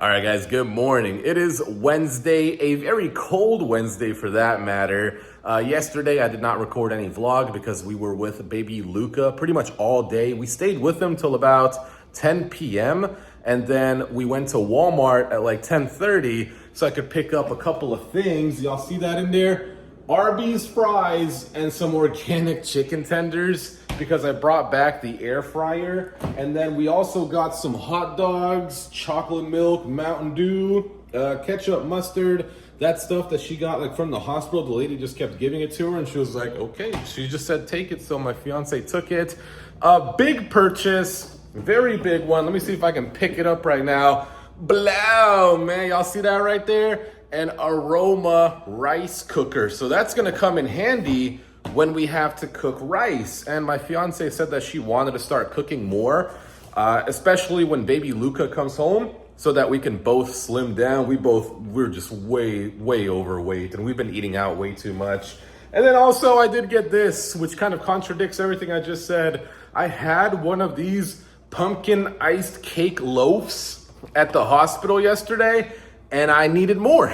All right, guys, good morning. It is Wednesday, a very cold Wednesday for that matter. Yesterday, I did not record any vlog because we were with baby Luca pretty much all day. We stayed with him till about 10 p.m. and then we went to Walmart at like 10:30 so I could pick up a couple of things. Y'all see that in there? Arby's fries and some organic chicken tenders because I brought back the air fryer. And then we also got some hot dogs, chocolate milk, Mountain Dew, ketchup, mustard, that stuff that she got like from the hospital. The lady just kept giving it to her and she was like, okay. She just said, take it. So my fiance took it. A big purchase, very big one. Let me see if I can pick it up right now. Blow, man, y'all see that right there? An aroma rice cooker. So that's gonna come in handy when we have to cook rice. And my fiance said that she wanted to start cooking more, especially when baby Luca comes home, so that we can both slim down. We're just way overweight and we've been eating out way too much. And then also I did get this, which kind of contradicts everything I just said. I had one of these pumpkin iced cake loaves at the hospital yesterday and I needed more.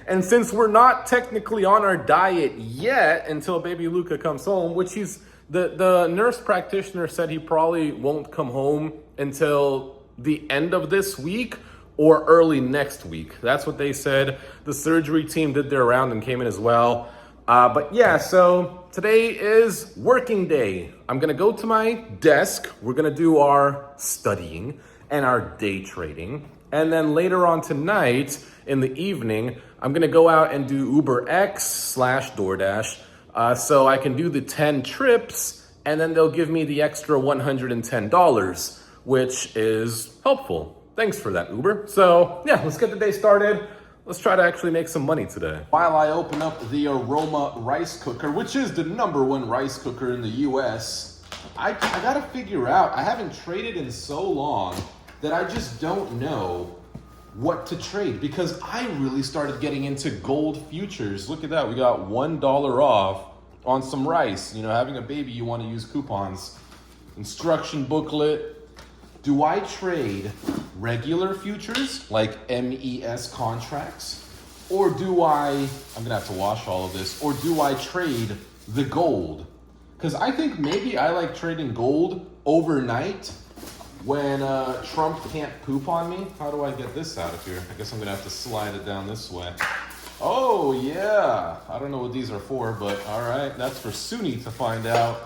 And since we're not technically on our diet yet until baby Luca comes home, which the nurse practitioner said he probably won't come home until the end of this week or early next week. That's what they said. The surgery team did their round and came in as well. But yeah, so today is working day. I'm gonna go to my desk. We're gonna do our studying and our day trading. And then later on tonight, in the evening, I'm gonna go out and do Uber X / DoorDash so I can do the 10 trips and then they'll give me the extra $110, which is helpful. Thanks for that, Uber. So yeah, let's get the day started. Let's try to actually make some money today. While I open up the Aroma rice cooker, which is the #1 rice cooker in the US, I gotta figure out, I haven't traded in so long that I just don't know what to trade because I really started getting into gold futures. Look at that, we got $1 off on some rice. You know, having a baby, you wanna use coupons. Instruction booklet. Do I trade regular futures, like MES contracts? Or do I'm gonna have to wash all of this, or do I trade the gold? Because I think maybe I like trading gold overnight when Trump can't poop on me. How do I get this out of here? I guess I'm gonna have to slide it down this way. Oh yeah, I don't know what these are for, but all right, that's for Suni to find out.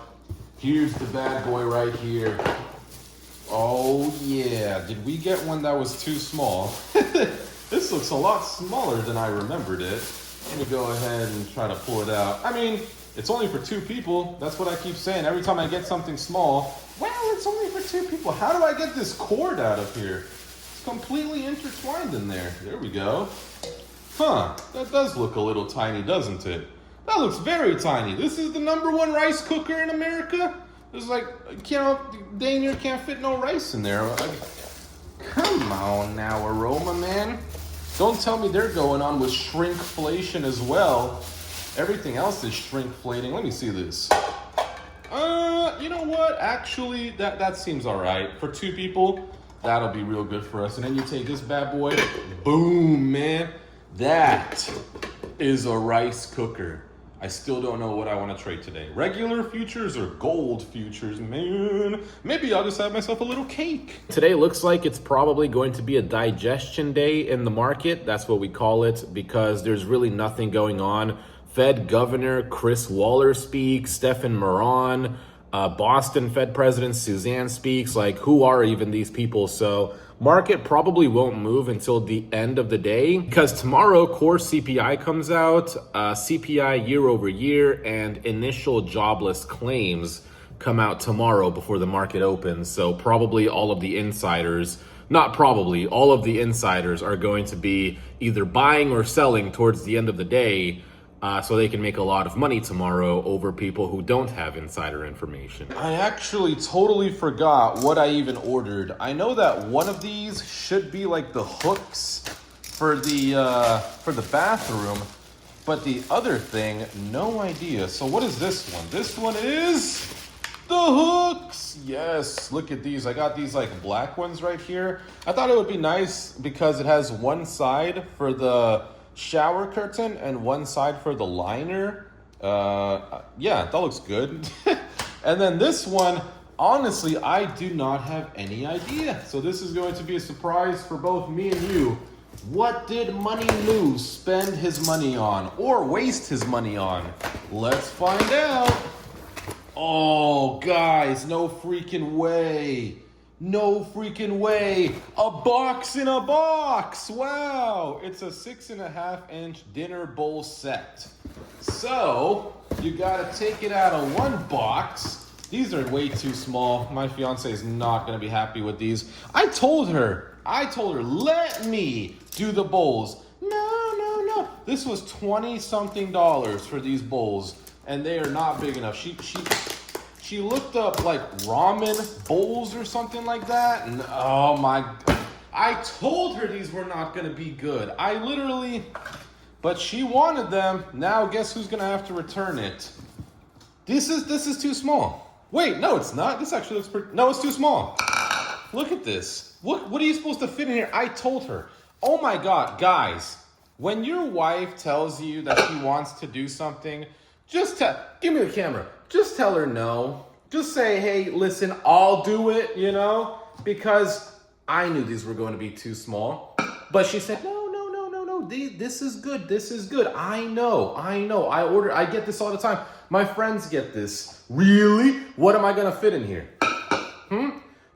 Here's the bad boy right here. Oh yeah, did we get one that was too small? This looks a lot smaller than I remembered it. Let me go ahead and try to pull it out. I mean, it's only for 2 people. That's what I keep saying. Every time I get something small, well, it's only for 2 people. How do I get this cord out of here? It's completely intertwined in there. There we go. Huh, that does look a little tiny, doesn't it? That looks very tiny. This is the #1 rice cooker in America. There's like, dang near can't fit no rice in there. Come on now, Aroma, man. Don't tell me they're going on with shrinkflation as well. Everything else is shrinkflating. Let me see this. You know what? Actually, that seems all right. For 2 people, that'll be real good for us. And then you take this bad boy. Boom, man. That is a rice cooker. I still don't know what I want to trade today. Regular futures or gold futures, man. Maybe I'll just have myself a little cake. Today looks like it's probably going to be a digestion day in the market. That's what we call it because there's really nothing going on. Fed Governor Chris Waller speaks, Stephen Moran, Boston Fed President Suzanne speaks. Like, who are even these people? So market probably won't move until the end of the day because tomorrow core CPI comes out, CPI year over year, and initial jobless claims come out tomorrow before the market opens. So probably all of the insiders, not probably, all of the insiders are going to be either buying or selling towards the end of the day so they can make a lot of money tomorrow over people who don't have insider information. I actually totally forgot what I even ordered. I know that one of these should be like the hooks for the bathroom, but the other thing, no idea. So what is this one? This one is The hooks! Yes, look at these. I got these like black ones right here. I thought it would be nice because it has one side for the shower curtain and one side for the liner. Yeah, that looks good. And then this one, honestly, I do not have any idea. So this is going to be a surprise for both me and you. What did Money Lou spend his money on or waste his money on? Let's find out. Oh, guys, no freaking way. No freaking way. A box in a box. Wow. It's a 6.5-inch dinner bowl set. So you got to take it out of one box. These are way too small. My fiance is not going to be happy with these. I told her, let me do the bowls. No. This was $20-something for these bowls. And they are not big enough. She looked up like ramen bowls or something like that. And oh my, I told her these were not gonna be good. But she wanted them. Now guess who's gonna have to return it? This is too small. Wait, no it's not. This actually looks pretty, no it's too small. Look at this. What are you supposed to fit in here? I told her. Oh my God, guys. When your wife tells you that she wants to do something, give me the camera. Just tell her no. Just say, hey, listen, I'll do it, because I knew these were going to be too small. But she said, no. This is good. I know. I get this all the time. My friends get this. Really? What am I going to fit in here?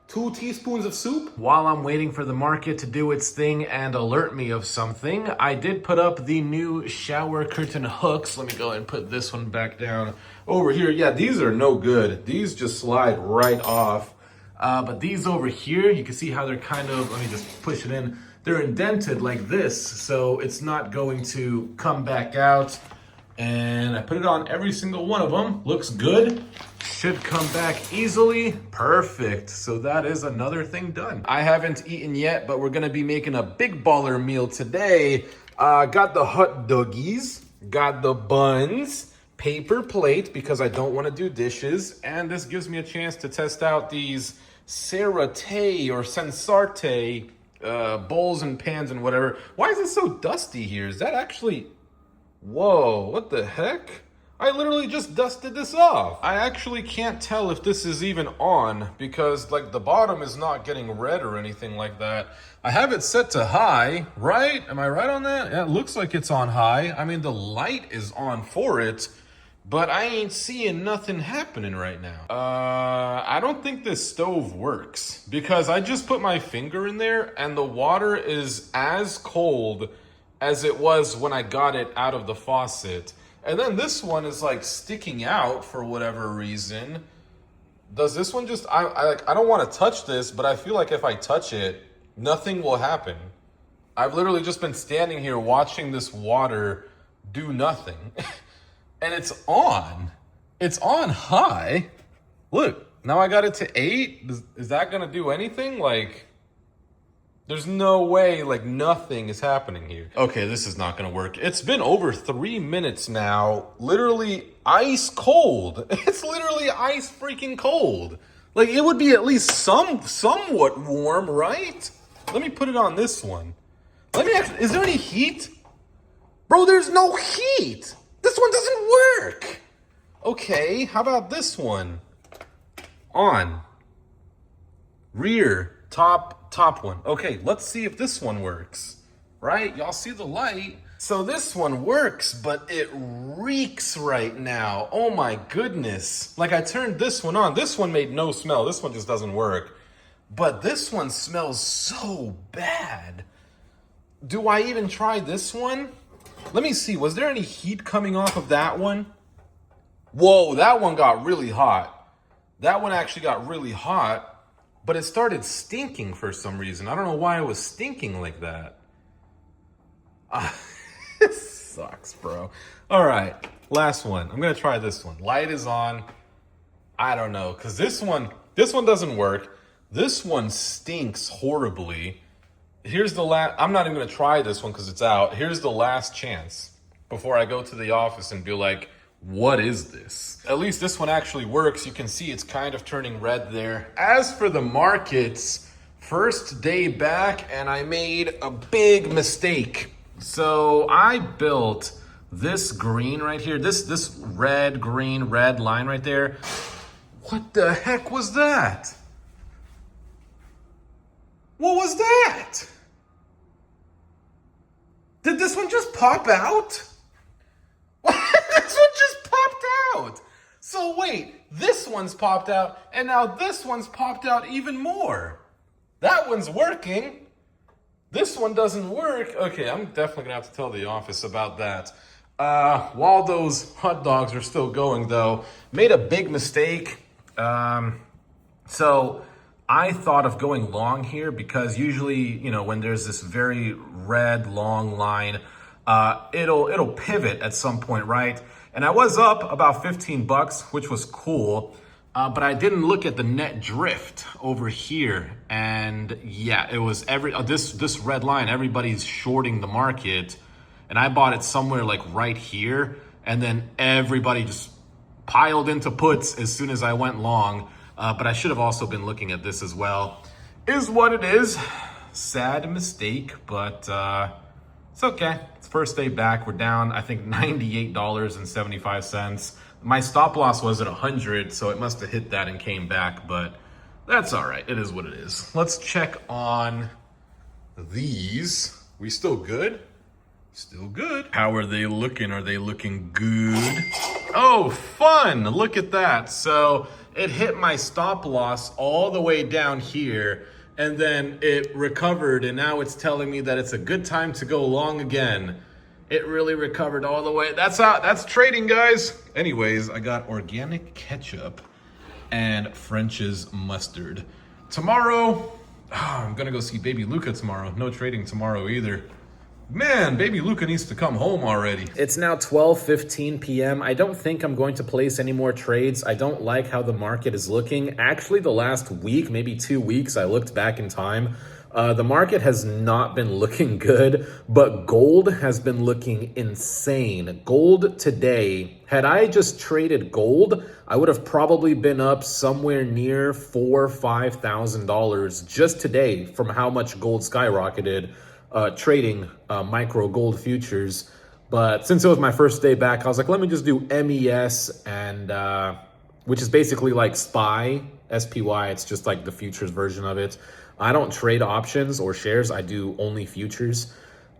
2 teaspoons of soup? While I'm waiting for the market to do its thing and alert me of something, I did put up the new shower curtain hooks. Let me go ahead and put this one back down over here. Yeah, these are no good. These just slide right off. But these over here, you can see how they're kind of, let me just push it in. They're indented like this, so it's not going to come back out. And I put it on every single one of them. Looks good. Should come back easily. Perfect. So that is another thing done. I haven't eaten yet, but we're gonna be making a big baller meal today. Got the hot doggies, got the buns, paper plate because I don't want to do dishes, and this gives me a chance to test out these Sarate or Sensarte bowls and pans and whatever. Why is it so dusty here? Is that actually... Whoa, what the heck? I literally just dusted this off. I actually can't tell if this is even on because like the bottom is not getting red or anything like that. I have it set to high, right? Am I right on that? Yeah, it looks like it's on high. I mean, the light is on for it, but I ain't seeing nothing happening right now. I don't think this stove works because I just put my finger in there and the water is as cold as it was when I got it out of the faucet. And then this one is like sticking out for whatever reason. Does this one just, I don't want to touch this, but I feel like if I touch it, nothing will happen. I've literally just been standing here watching this water do nothing. And it's on. It's on high. Look, now I got it to 8. Is that gonna do anything? Like, there's no way, like nothing is happening here. Okay, this is not gonna work. It's been over 3 minutes now. Literally ice cold. It's literally ice freaking cold. Like it would be at least somewhat warm, right? Let me put it on this one. Is there any heat? Bro, there's no heat. This one doesn't work. Okay, how about this one? On. Rear. Top one. Okay, let's see if this one works. Right? Y'all see the light? So this one works, but it reeks right now. Oh my goodness. Like I turned this one on. This one made no smell. This one just doesn't work. But this one smells so bad. Do I even try this one? Let me see. Was there any heat coming off of that one? Whoa, that one got really hot. That one actually got really hot. But it started stinking for some reason. I don't know why it was stinking like that. It sucks, bro. All right, last one. I'm gonna try this one. Light is on. I don't know, because this one doesn't work. This one stinks horribly. Here's the last, I'm not even gonna try this one because it's out. Here's the last chance before I go to the office and be like, What is this? At least this one actually works. You can see it's kind of turning red there. As for the markets, first day back, and I made a big mistake. So I built this green right here, this red, green, red line right there. What the heck was that? What was that? Did this one just pop out? This one just popped out. So wait, this one's popped out, and now this one's popped out even more. That one's working. This one doesn't work. Okay, I'm definitely gonna have to tell the office about that. While those hot dogs are still going though, made a big mistake. So I thought of going long here because usually, you know, when there's this very red long line, it'll pivot at some point, right? And I was up about 15 bucks, which was cool. But I didn't look at the net drift over here. And yeah, it was this red line, everybody's shorting the market. And I bought it somewhere like right here. And then everybody just piled into puts as soon as I went long. But I should have also been looking at this as well. Is what it is. Sad mistake, but it's okay. It's first day back. We're down, I think, $98.75. My stop loss was at 100, so it must have hit that and came back, but that's all right. It is what it is. Let's check on these. We still good? Still good. How are they looking? Are they looking good? Oh, fun. Look at that. So it hit my stop loss all the way down here, and then it recovered, and now it's telling me that it's a good time to go long again. It really recovered all the way. That's trading, guys. Anyways, I got organic ketchup and French's mustard. Tomorrow, I'm gonna go see baby Luca tomorrow. No trading tomorrow either. Man, baby Luca needs to come home already. It's now 12:15 p.m. I don't think I'm going to place any more trades. I don't like how the market is looking. Actually, the last week, maybe 2 weeks, I looked back in time. The market has not been looking good, but gold has been looking insane. Gold today, had I just traded gold, I would have probably been up somewhere near $4,000 or $5,000 just today from how much gold skyrocketed trading micro gold futures. But since it was my first day back, I was like, let me just do MES, and which is basically like SPY, SPY. It's just like the futures version of it. I don't trade options or shares. I do only futures.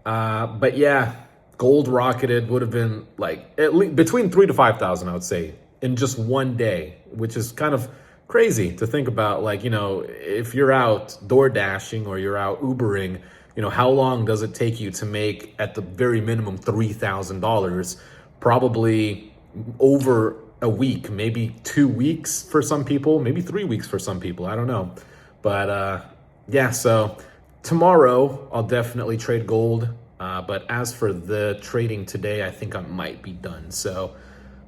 But yeah, gold rocketed, would have been like at least between 3,000 to 5,000, I would say, in just one day, which is kind of crazy to think about. Like, you know, if you're out door dashing or you're out Ubering, you know, how long does it take you to make at the very minimum $3,000? Probably over a week, maybe 2 weeks for some people, maybe 3 weeks for some people. I don't know. But yeah, so tomorrow I'll definitely trade gold. But as for the trading today, I think I might be done. So,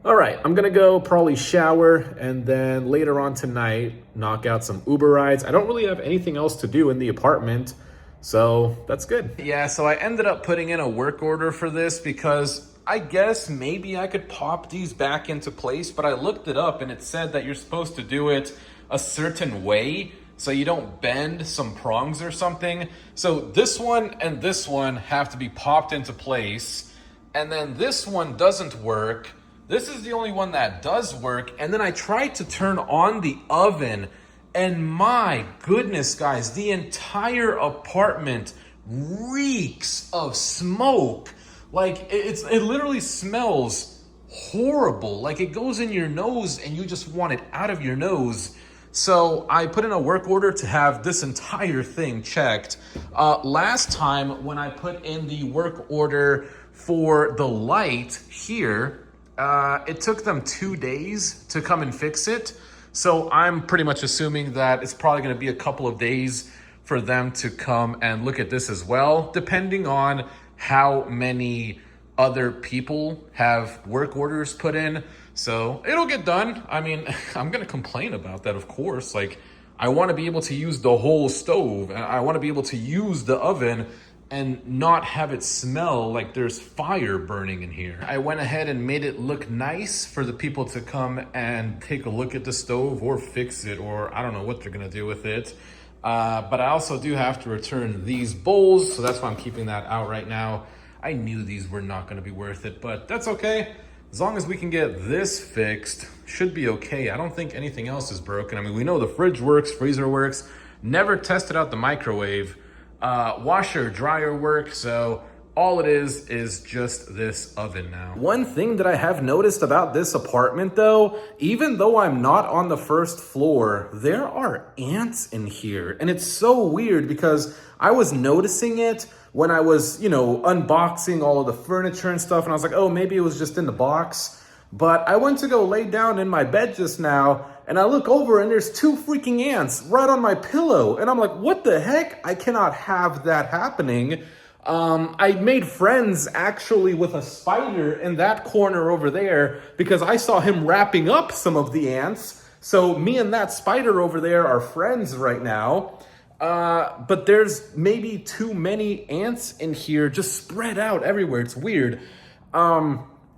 all right, I'm going to go probably shower and then later on tonight, knock out some Uber rides. I don't really have anything else to do in the apartment, so that's good. Yeah, so I ended up putting in a work order for this because I guess maybe I could pop these back into place, but I looked it up and it said that you're supposed to do it a certain way so you don't bend some prongs or something. So this one and this one have to be popped into place, and then this one doesn't work. This is the only one that does work. And then I tried to turn on the oven, and my goodness, guys, the entire apartment reeks of smoke. Like it literally smells horrible. Like it goes in your nose and you just want it out of your nose. So I put in a work order to have this entire thing checked. Last time when I put in the work order for the light here, it took them 2 days to come and fix it. So I'm pretty much assuming that it's probably going to be a couple of days for them to come and look at this as well, depending on how many other people have work orders put in. So it'll get done. I mean, I'm going to complain about that, of course. Like, I want to be able to use the whole stove. I want to be able to use the oven. and not have it smell like there's fire burning in here. I went ahead and made it look nice for the people to come and take a look at the stove or fix it, or I don't know what they're gonna do with it. But I also do have to return these bowls, so that's why I'm keeping that out right now. I knew these were not gonna be worth it, but that's okay. As long as we can get this fixed, should be okay. I don't think anything else is broken. I mean, we know the fridge works, freezer works, never tested out the microwave. Washer, dryer work, so all it is just this oven now. One thing that I have noticed about this apartment though, even though I'm not on the first floor, there are ants in here. And it's so weird because I was noticing it when I was, unboxing all of the furniture and stuff. And I was like, oh, maybe it was just in the box. But I went to go lay down in my bed just now and I look over and there's 2 freaking ants right on my pillow. And I'm like, what the heck? I cannot have that happening. I made friends actually with a spider in that corner over there because I saw him wrapping up some of the ants. So me and that spider over there are friends right now. But there's maybe too many ants in here just spread out everywhere. It's weird.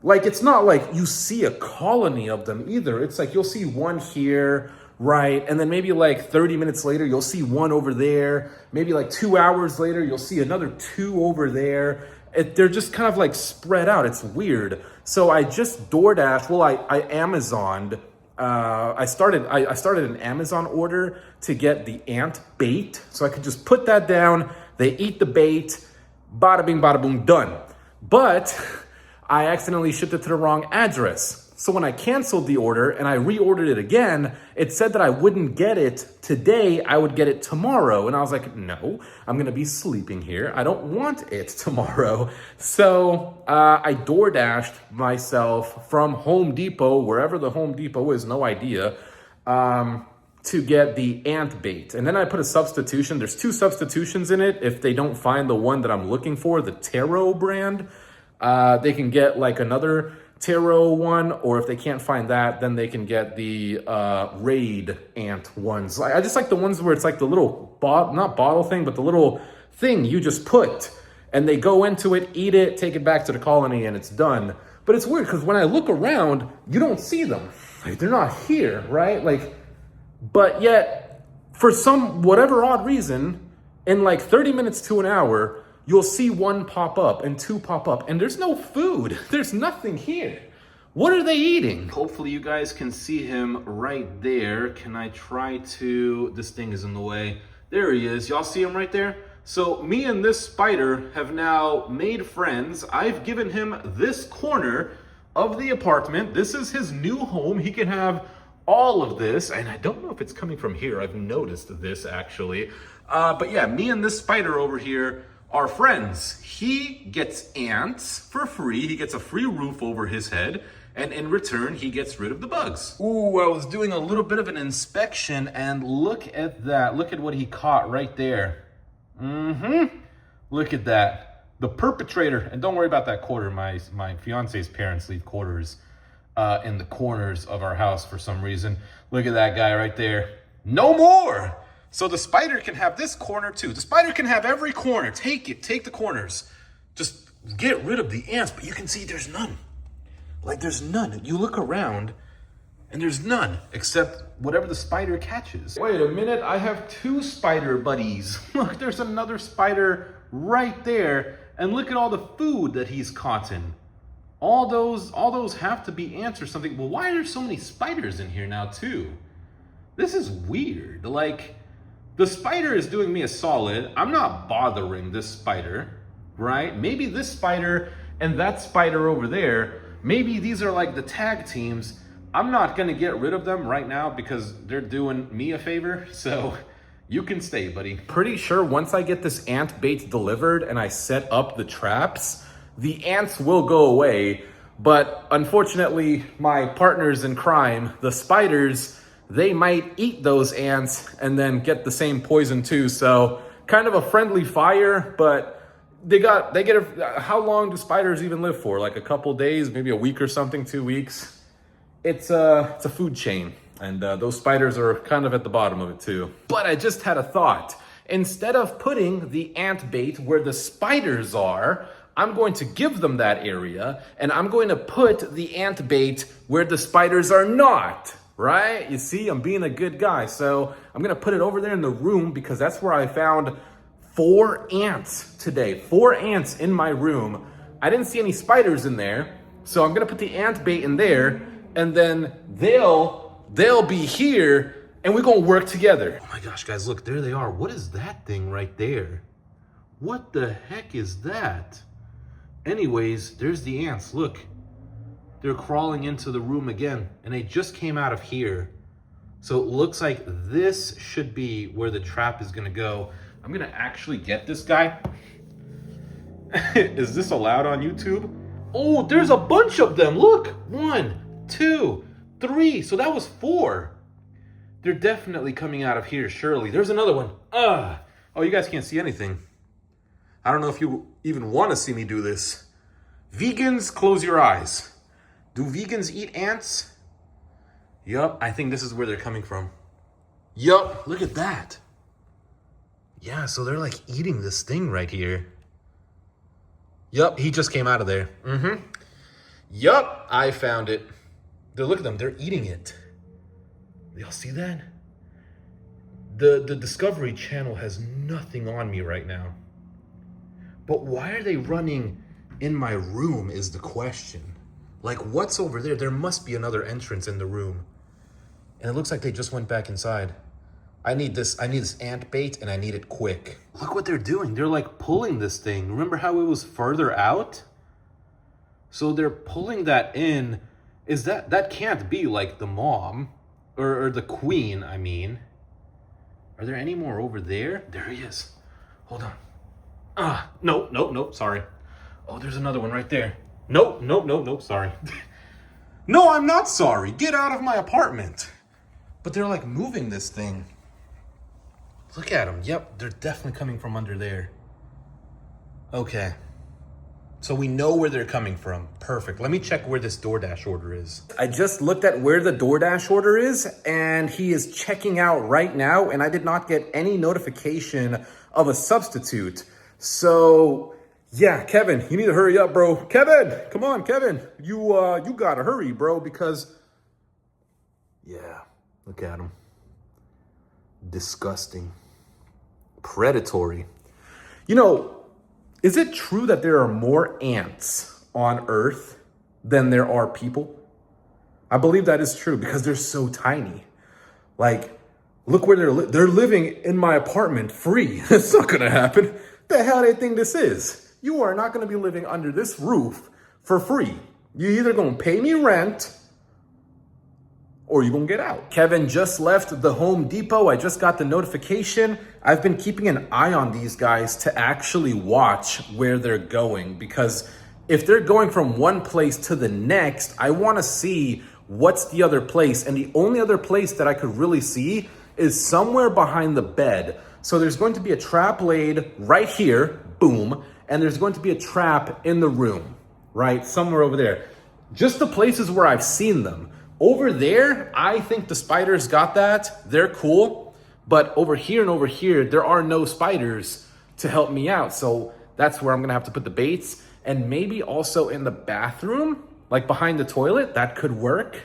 It's not like you see a colony of them either. It's like you'll see one here, right? And then maybe like 30 minutes later, you'll see one over there. Maybe like 2 hours later, you'll see another 2 over there. They're just kind of like spread out. It's weird. So I just DoorDash. Well, I Amazoned. I started an Amazon order to get the ant bait. So I could just put that down. They eat the bait. Bada bing, bada boom, done. But I accidentally shipped it to the wrong address. So when I canceled the order and I reordered it again, it said that I wouldn't get it today, I would get it tomorrow. And I was like, no, I'm gonna be sleeping here. I don't want it tomorrow. So I DoorDashed myself from Home Depot, wherever the Home Depot is, no idea, to get the ant bait. And then I put a substitution. There's 2 substitutions in it. If they don't find the one that I'm looking for, the Terro brand, they can get like another terro one, or if they can't find that, then they can get the raid ant ones. I just like the ones where it's like the little not bottle thing, but the little thing you just put and they go into it, eat it, take it back to the colony, and it's done. But it's weird because when I look around, you don't see them. Like, they're not here, right? But yet for whatever odd reason, in like 30 minutes to an hour, you'll see 1 pop up and 2 pop up, and there's no food. There's nothing here. What are they eating? Hopefully you guys can see him right there. Can I try to, this thing is in the way. There he is, y'all see him right there? So me and this spider have now made friends. I've given him this corner of the apartment. This is his new home. He can have all of this, and I don't know if it's coming from here. I've noticed this actually. But yeah, me and this spider over here are friends. He gets ants for free. He gets a free roof over his head. And in return, he gets rid of the bugs. Ooh, I was doing a little bit of an inspection and look at that. Look at what he caught right there. Look at that. The perpetrator. And don't worry about that quarter. My fiance's parents leave quarters in the corners of our house for some reason. Look at that guy right there. No more. So the spider can have this corner too. The spider can have every corner. Take it, take the corners. Just get rid of the ants, but you can see there's none. Like, there's none. You look around and there's none except whatever the spider catches. Wait a minute, I have 2 spider buddies. Look, there's another spider right there. And look at all the food that he's caught in. All those have to be ants or something. Well, why are there so many spiders in here now too? This is weird. Like, the spider is doing me a solid. I'm not bothering this spider, right? Maybe this spider and that spider over there, maybe these are like the tag teams. I'm not gonna get rid of them right now because they're doing me a favor. So you can stay, buddy. Pretty sure once I get this ant bait delivered and I set up the traps, the ants will go away. But unfortunately, my partners in crime, the spiders, they might eat those ants and then get the same poison too. So kind of a friendly fire, but how long do spiders even live for? Like a couple days, maybe a week or something, 2 weeks. It's a food chain, and those spiders are kind of at the bottom of it too. But I just had a thought. instead of putting the ant bait where the spiders are, I'm going to give them that area, and I'm going to put the ant bait where the spiders are not, right? You see, I'm being a good guy. So I'm gonna put it over there in the room because that's where I found 4 ants today. 4 ants in my room. I didn't see any spiders in there, so I'm gonna put the ant bait in there, and then they'll be here, and we're gonna work together. Oh my gosh, guys, look, there they are. What is that thing right there? What the heck is that? Anyways, there's the ants, look. They're crawling into the room again, and they just came out of here. So it looks like this should be where the trap is gonna go. I'm gonna actually get this guy. Is this allowed on YouTube? Oh, there's a bunch of them, look. 1, 2, 3, so that was 4. They're definitely coming out of here, surely. There's another one. Oh, you guys can't see anything. I don't know if you even want to see me do this. Vegans, close your eyes. Do vegans eat ants? Yup, I think this is where they're coming from. Yup, look at that. Yeah, so they're like eating this thing right here. Yup, he just came out of there. Yup, I found it. Look at them, they're eating it. Y'all see that? The Discovery Channel has nothing on me right now. But why are they running in my room is the question. Like, what's over there? There must be another entrance in the room. And it looks like they just went back inside. I need this ant bait, and I need it quick. Look what they're doing. They're like pulling this thing. Remember how it was further out? So they're pulling that in. That can't be like the mom or the queen, I mean. Are there any more over there? There he is. Hold on. Nope, sorry. Oh, there's another one right there. Nope, sorry. No, I'm not sorry. Get out of my apartment. But they're like moving this thing. Look at them. Yep, they're definitely coming from under there. Okay. So we know where they're coming from. Perfect. Let me check where this DoorDash order is. I just looked at where the DoorDash order is, and he is checking out right now, and I did not get any notification of a substitute. So, yeah, Kevin, you need to hurry up, bro. Kevin, come on, Kevin. You gotta hurry, bro, because, yeah, look at him. Disgusting. Predatory. You know, is it true that there are more ants on Earth than there are people? I believe that is true because they're so tiny. Like, look where they're living in my apartment free. It's not gonna happen. The hell do they think this is? You are not gonna be living under this roof for free. You're either gonna pay me rent or you're gonna get out. Kevin just left the Home Depot. I just got the notification. I've been keeping an eye on these guys to actually watch where they're going, because if they're going from one place to the next, I wanna see what's the other place. And the only other place that I could really see is somewhere behind the bed. So there's going to be a trap laid right here, boom, and there's going to be a trap in the room, right? Somewhere over there. Just the places where I've seen them. Over there, I think the spiders got that. They're cool. But over here and over here, there are no spiders to help me out. So that's where I'm gonna have to put the baits. And maybe also in the bathroom, like behind the toilet, that could work.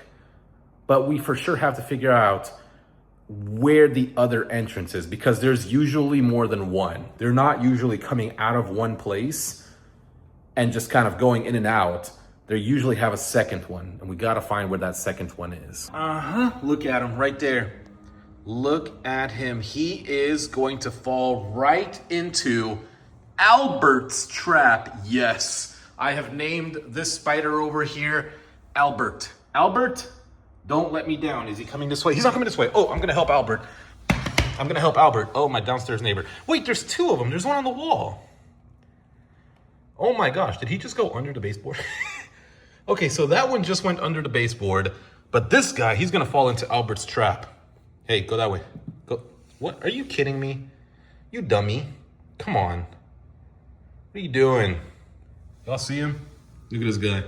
But we for sure have to figure out where the other entrance is, because there's usually more than one. They're not usually coming out of one place and just kind of going in and out. They usually have a second one, and we gotta find where that second one is. Look at him right there. Look at him. He is going to fall right into Albert's trap. Yes, I have named this spider over here Albert. Albert, don't let me down. Is he coming this way? He's not coming this way. Oh, I'm gonna help Albert. Oh, my downstairs neighbor. Wait, there's 2 of them. There's one on the wall. Oh my gosh, did he just go under the baseboard? Okay, so that one just went under the baseboard, but this guy, he's gonna fall into Albert's trap. Hey, go that way. Go. What? Are you kidding me? You dummy. Come on. What are you doing? Y'all see him? Look at this guy.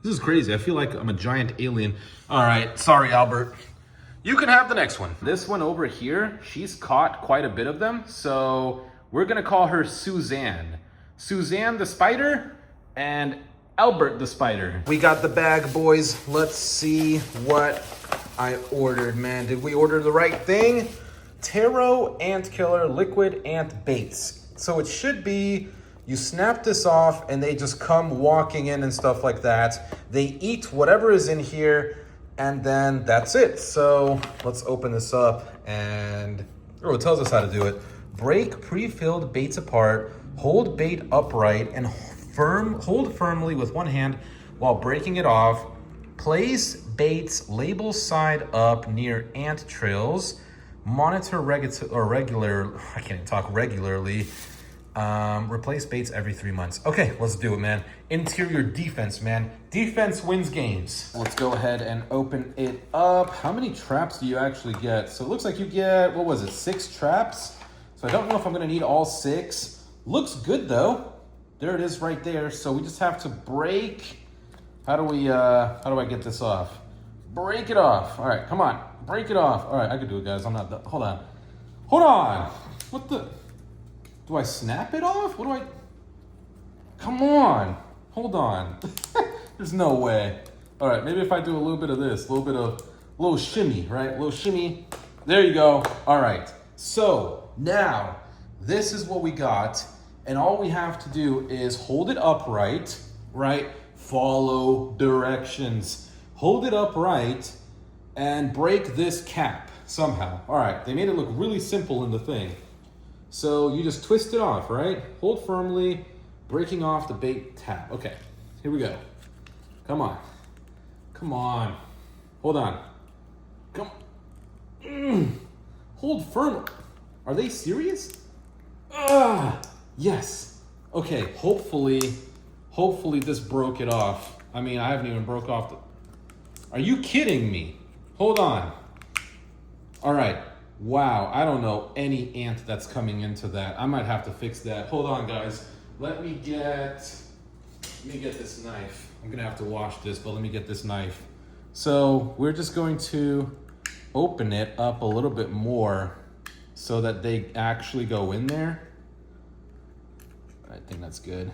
This is crazy. I feel like I'm a giant alien. All right, sorry, Albert. You can have the next one. This one over here, she's caught quite a bit of them, so we're gonna call her Suzanne. Suzanne the spider and Albert the spider. We got the bag, boys. Let's see what I ordered, man. Did we order the right thing? Terro ant killer liquid ant baits. So it should be, you snap this off and they just come walking in and stuff like that. They eat whatever is in here and then that's it. So let's open this up and, oh, it tells us how to do it. Break pre-filled baits apart, hold bait upright and hold firmly with one hand while breaking it off. Place baits label side up near ant trails. Monitor regularly. Replace baits every 3 months. Okay, let's do it, man. Interior defense, man. Defense wins games. Let's go ahead and open it up. How many traps do you actually get? So it looks like you get, what was it, 6 traps? So I don't know if I'm gonna need all 6. Looks good though. There it is right there. So we just have to break. How do I get this off? Break it off. All right, come on. Break it off. All right, I can do it, guys. I'm not done. Hold on. Hold on. What the? Do I snap it off? What do I? Come on. Hold on. There's no way. All right, maybe if I do a little bit of this, a little shimmy, right? A little shimmy. There you go. All right. So now this is what we got. And all we have to do is hold it upright, right? Follow directions. Hold it upright and break this cap somehow. All right, they made it look really simple in the thing. So you just twist it off, right? Hold firmly, breaking off the bait tab. Okay, here we go. Come on. Come on. Hold on. Come on. Hold firm. Are they serious? Yes. Okay, hopefully this broke it off. I mean, I haven't even broke off the... Are you kidding me? Hold on. All right. Wow, I don't know any ant that's coming into that. I might have to fix that. Hold on, guys. Let me get this knife. I'm gonna have to wash this, but let me get this knife. So we're just going to open it up a little bit more so that they actually go in there. I think that's good.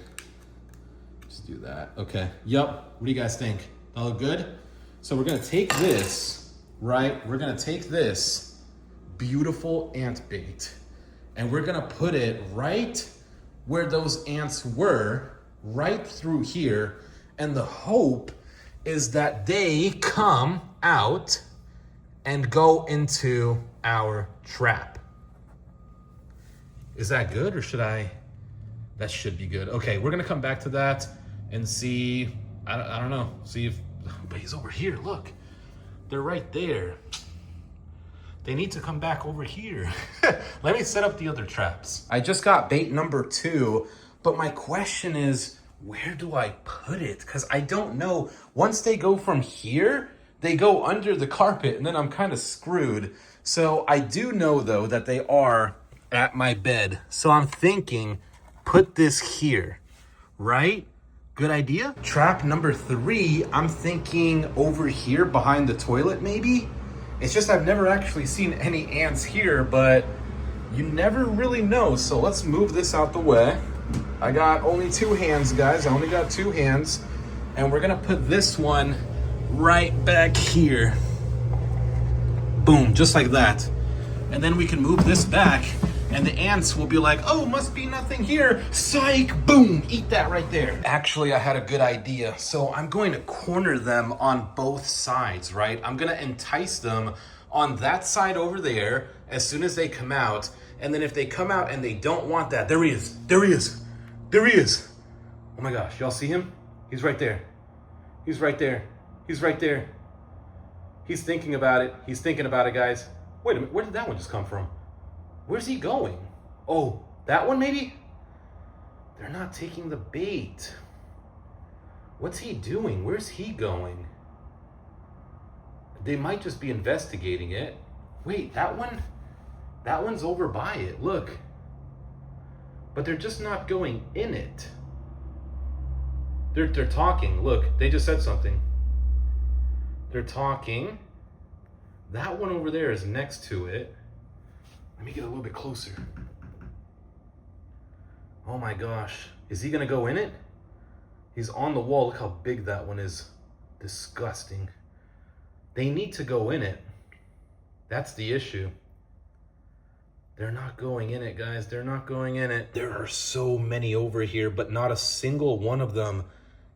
Just do that. Okay. Yep. What do you guys think? That look good? So we're gonna take this, right? We're gonna take this beautiful ant bait and we're gonna put it right where those ants were, right through here. And the hope is that they come out and go into our trap. Is that good or should I? That should be good. Okay, we're gonna come back to that and see, I don't know, see if, but he's over here, look. They're right there. They need to come back over here. Let me set up the other traps. I just got bait number 2, but my question is, where do I put it? Because I don't know. Once they go from here, they go under the carpet and then I'm kind of screwed. So I do know though that they are at my bed. So I'm thinking, put this here, right? Good idea. Trap number 3, I'm thinking over here behind the toilet maybe. It's just I've never actually seen any ants here, but you never really know. So let's move this out the way. I got only 2 hands, guys. I only got 2 hands. And we're gonna put this one right back here. Boom, just like that. And then we can move this back and the ants will be like, oh, must be nothing here. Psych, boom, eat that right there. Actually, I had a good idea. So I'm going to corner them on both sides, right? I'm gonna entice them on that side over there as soon as they come out. And then if they come out and they don't want that, there he is, there he is, there he is. Oh my gosh, y'all see him? He's right there. He's right there. He's right there. He's thinking about it. He's thinking about it, guys. Wait a minute, where did that one just come from? Where's he going? Oh, that one maybe? They're not taking the bait. What's he doing? Where's he going? They might just be investigating it. Wait, that one? That one's over by it, look. But they're just not going in it. They're talking, look, they just said something. They're talking. That one over there is next to it. Let me get a little bit closer. Oh my gosh. Is he gonna go in it? He's on the wall. Look how big that one is. Disgusting. They need to go in it. That's the issue. They're not going in it, guys. They're not going in it. There are so many over here, but not a single one of them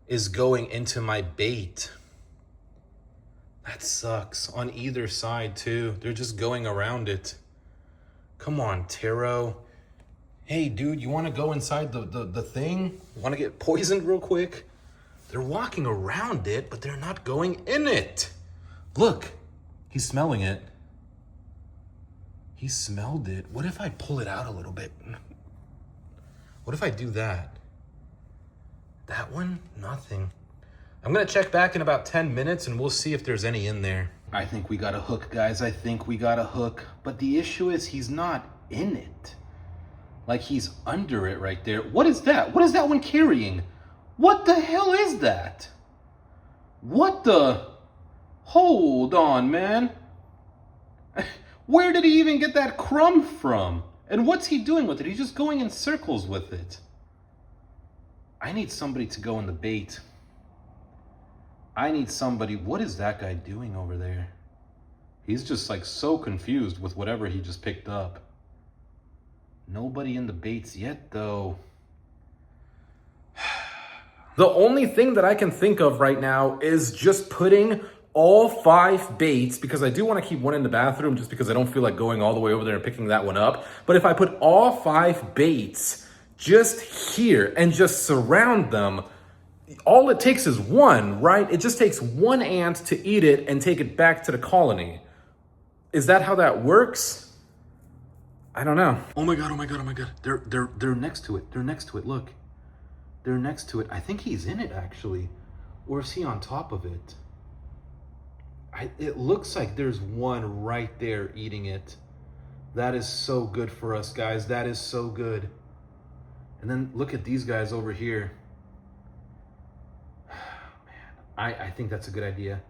is going into my bait. That sucks. On either side, too. They're just going around it. Come on, terro. Hey, dude, you want to go inside the thing? Want to get poisoned real quick? They're walking around it, but they're not going in it. Look, he's smelling it. He smelled it. What if I pull it out a little bit? What if I do that? That one? Nothing. I'm gonna check back in about 10 minutes and we'll see if there's any in there. I think we got a hook, guys. I think we got a hook. But the issue is he's not in it. Like he's under it right there. What is that? What is that one carrying? What the hell is that? What the? Hold on, man. Where did he even get that crumb from? And what's he doing with it? He's just going in circles with it. I need somebody to go in the bait. I need somebody. What is that guy doing over there? He's just like so confused with whatever he just picked up. Nobody in the baits yet, though. The only thing that I can think of right now is just putting all 5 baits, because I do want to keep one in the bathroom just because I don't feel like going all the way over there and picking that one up. But if I put all 5 baits just here and just surround them, all it takes is one, right? It just takes one ant to eat it and take it back to the colony. Is that how that works? I don't know. Oh my God, oh my God, oh my God. They're next to it. They're next to it, look. They're next to it. I think he's in it, actually. Or is he on top of it? It looks like there's one right there eating it. That is so good for us, guys. That is so good. And then look at these guys over here. Man, I think that's a good idea.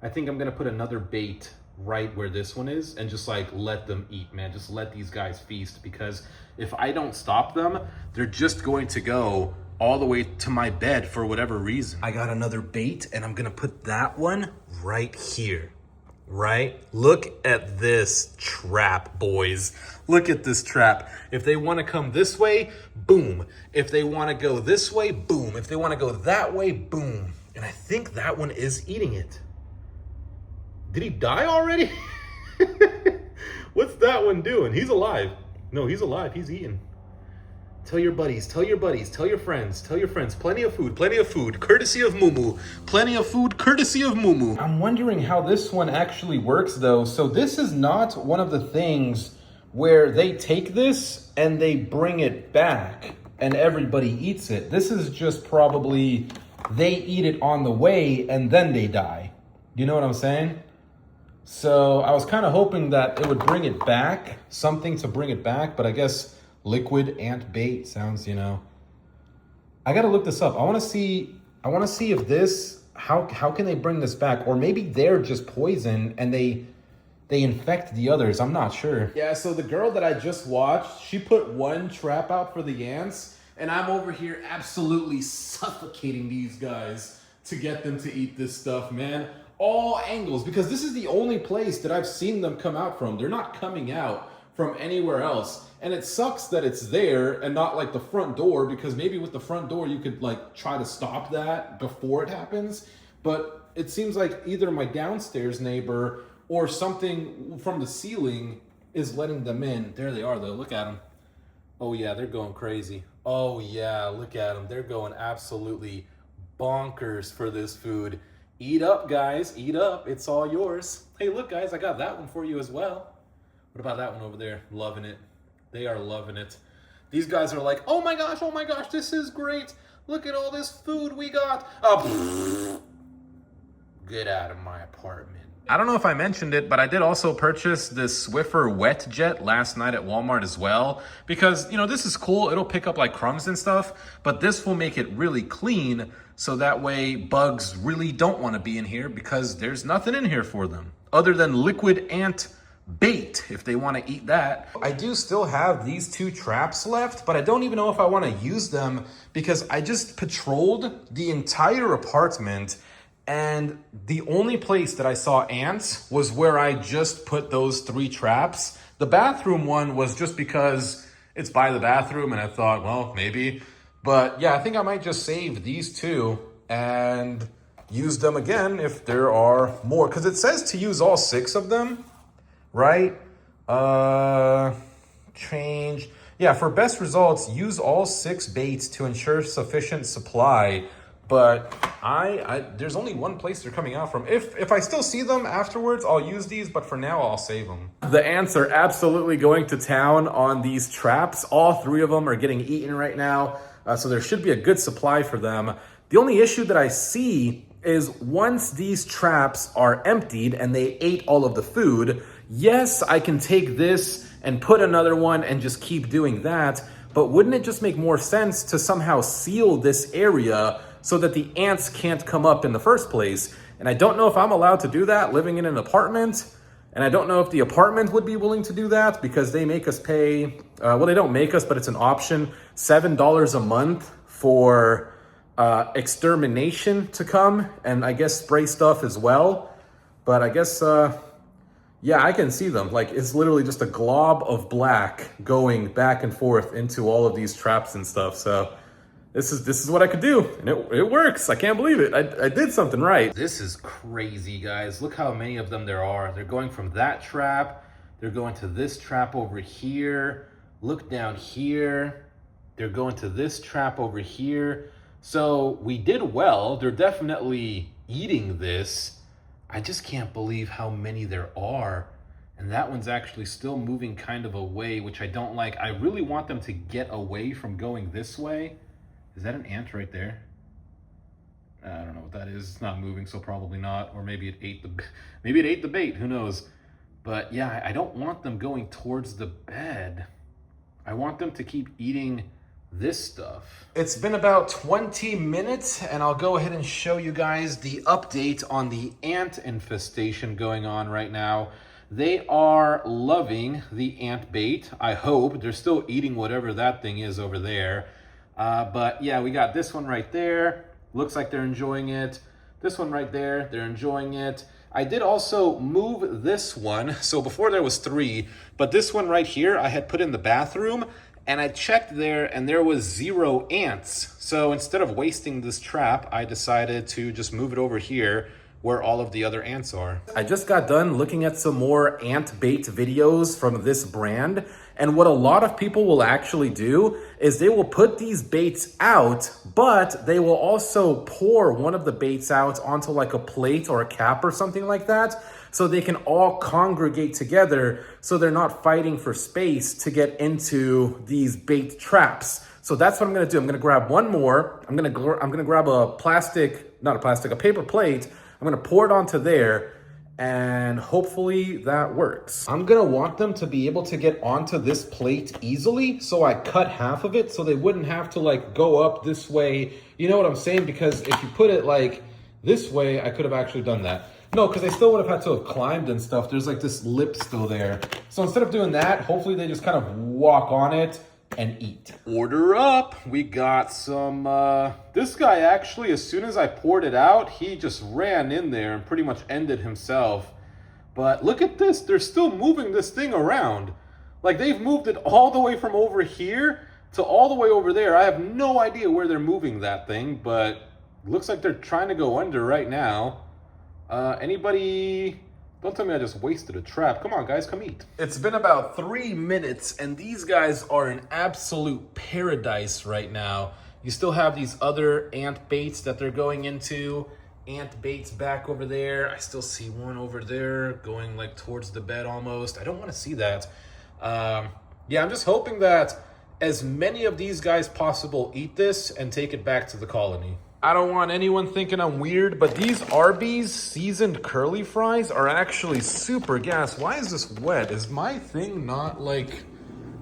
I think I'm gonna put another bait right where this one is and just like let them eat, man. Just let these guys feast, because if I don't stop them, they're just going to go all the way to my bed for whatever reason. I got another bait and I'm gonna put that one right here, right? Look at this trap, boys. Look at this trap. If they wanna come this way, boom. If they wanna go this way, boom. If they wanna go that way, boom. And I think that one is eating it. Did he die already? What's that one doing? He's alive. No, he's alive. He's eating. Tell your buddies, tell your buddies, tell your friends, tell your friends. Plenty of food, courtesy of Mumu. Plenty of food, courtesy of Mumu. I'm wondering how this one actually works, though. So this is not one of the things where they take this and they bring it back and everybody eats it. This is just probably they eat it on the way and then they die. You know what I'm saying? So I was kind of hoping that it would bring it back, something to bring it back, but I guess liquid ant bait sounds, you know. I gotta look this up. I wanna see if this, how can they bring this back? Or maybe they're just poison and they infect the others. I'm not sure. Yeah, so the girl that I just watched, she put one trap out for the ants, and I'm over here absolutely suffocating these guys to get them to eat this stuff, man. All angles, because this is the only place that I've seen them come out from. They're not coming out from anywhere else. And it sucks that it's there and not like the front door, because maybe with the front door you could like try to stop that before it happens. But it seems like either my downstairs neighbor or something from the ceiling is letting them in. There they are though, look at them. Oh yeah, they're going crazy. Oh yeah, look at them. They're going absolutely bonkers for this food. Eat up, guys, eat up. It's all yours. Hey, look, guys, I got that one for you as well. What about that one over there? Loving it. They are loving it. These guys are like, oh my gosh, this is great. Look at all this food we got. Oh, get out of my apartment. I don't know if I mentioned it, but I did also purchase this Swiffer Wet Jet last night at Walmart as well. Because, you know, this is cool. It'll pick up like crumbs and stuff, but this will make it really clean. So that way bugs really don't want to be in here because there's nothing in here for them. other than liquid ant bait if they want to eat that. I do still have these 2 traps left, but I don't even know if I want to use them because I just patrolled the entire apartment and the only place that I saw ants was where I just put those 3 traps. The bathroom one was just because it's by the bathroom and I thought, well, maybe. But yeah, I think I might just save these 2 and use them again if there are more. Because it says to use all 6 of them, right? Change. Yeah, for best results, use all 6 baits to ensure sufficient supply. But there's only one place they're coming out from. If I still see them afterwards, I'll use these, but for now, I'll save them. The ants are absolutely going to town on these traps. All 3 of them are getting eaten right now, so there should be a good supply for them. The only issue that I see is once these traps are emptied and they ate all of the food, yes, I can take this and put another one and just keep doing that, but wouldn't it just make more sense to somehow seal this area so that the ants can't come up in the first place? And I don't know if I'm allowed to do that living in an apartment. And I don't know if the apartment would be willing to do that because they make us pay, well, they don't make us, but it's an option, $7 a month for extermination to come and I guess spray stuff as well. But I guess, yeah, I can see them. Like, it's literally just a glob of black going back and forth into all of these traps and stuff. So this is what I could do, and it works. I can't believe it. I did something right. This is crazy, guys. Look how many of them there are. They're going from that trap. They're going to this trap over here. Look down here. They're going to this trap over here. So we did well. They're definitely eating this. I just can't believe how many there are. And that one's actually still moving kind of away, which I don't like. I really want them to get away from going this way. Is that an ant right there? I don't know what that is. It's not moving, so probably not. Or maybe it ate the bait. Who knows? But yeah, I don't want them going towards the bed. I want them to keep eating this stuff. It's been about 20 minutes, and I'll go ahead and show you guys the update on the ant infestation going on right now. They are loving the ant bait. I hope. They're still eating whatever that thing is over there. But yeah, we got this one right there. Looks like they're enjoying it. This one right there, they're enjoying it. I did also move this one. So before there was 3, but this one right here, I had put in the bathroom and I checked there and there was 0 ants. So instead of wasting this trap, I decided to just move it over here where all of the other ants are. I just got done looking at some more ant bait videos from this brand. And what a lot of people will actually do is they will put these baits out, but they will also pour one of the baits out onto like a plate or a cap or something like that, so they can all congregate together so they're not fighting for space to get into these bait traps. So that's what I'm gonna do. I'm gonna grab one more. I'm gonna grab a paper plate. I'm gonna pour it onto there, and hopefully that works. I'm gonna want them to be able to get onto this plate easily, so I cut half of it so they wouldn't have to like go up this way. You know what I'm saying? Because if you put it like this way, I could have actually done that. No, because they still would have had to have climbed and stuff. There's like this lip still there. So instead of doing that, hopefully they just kind of walk on it and eat. Order up. We got some, this guy actually, as soon as I poured it out, he just ran in there and pretty much ended himself. But look at this. They're still moving this thing around. Like, they've moved it all the way from over here to all the way over there. I have no idea where they're moving that thing, but it looks like they're trying to go under right now. Anybody... Don't tell me I just wasted a trap. Come on, guys, come eat. It's been about 3 minutes, and these guys are in absolute paradise right now. You still have these other ant baits that they're going into. Ant baits back over there. I still see one over there going like towards the bed almost. I don't want to see that. Yeah, I'm just hoping that as many of these guys possible eat this and take it back to the colony. I don't want anyone thinking I'm weird, but these Arby's seasoned curly fries are actually super gas. Why is this wet? Is my thing not like...